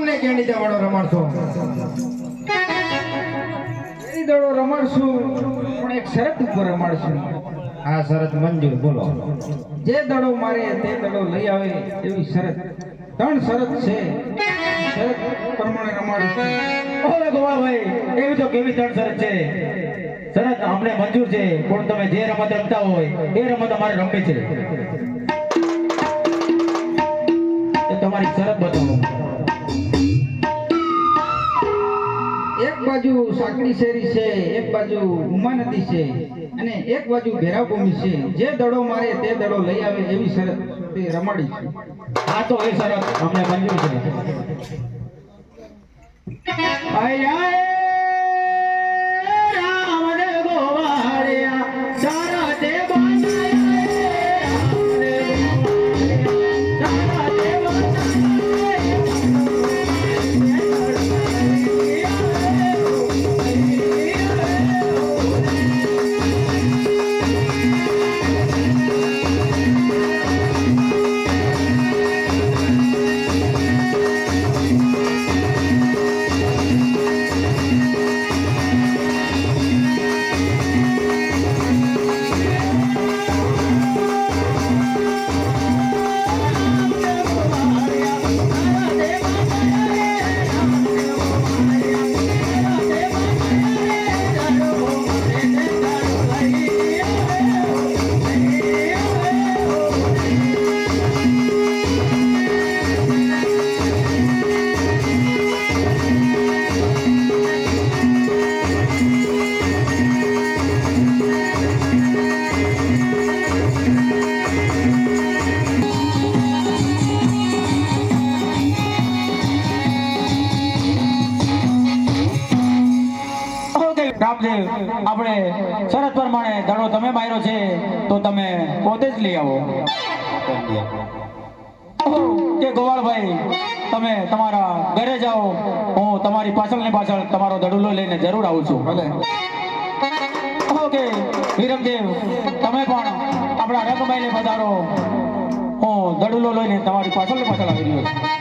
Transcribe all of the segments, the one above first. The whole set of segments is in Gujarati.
તમને કેણી દડો રમાડશો કેણી દડો રમાડશું પણ એક શરત ઉપર રમાડશું આ શરત મંજૂર બોલો જે દડો મારે તે દડો લઈ આવે એવી શરત ત્રણ શરત છે શરત પ્રમાણે રમાડશું ઓલે ગોવાભાઈ એવી તો કેવી ત્રણ શરત છે શરત અમને મંજૂર છે પણ તમે જે રમત રમતા હોય એ રમત અમારે રમવી છે એ તમારી શરત બતાવો એક બાજુ સાંકડી શેરી છે એક બાજુ ઉમા નદી છે અને એક બાજુ ભેરાભૂમિ છે જે દડો મારે તે દડો લઈ આવે એવી શરત તે રમાડી છે હા તો એ શરત અમને મંજૂર છે આયા રામદેવ આપણે શરત પ્રમાણે દડો તમે માર્યો છે તો તમે પોતે જ લઈ આવો કે ગોવાળભાઈ તમે તમારા ઘરે જાઓ હું તમારી પાછળની પાછળ તમારો દડુલો લઈને જરૂર આવું છું ભલે ઓકે વિરમદેવ તમે પણ આપણા રંગભાઈને પધારો હું દડુલો લઈને તમારી પાછળની પાછળ આવી રહ્યો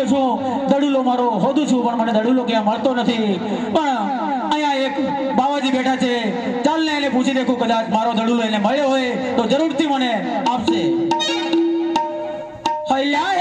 છું દડુલો મારો હોદું છું પણ મને દડુલો ક્યાં મળતો નથી પણ અહીંયા એક બાવાજી બેઠા છે ચાલ ને એને પૂછી દેખું કદાચ મારો દડુલો એને મળ્યો હોય તો જરૂરથી મને આપશે હૈયા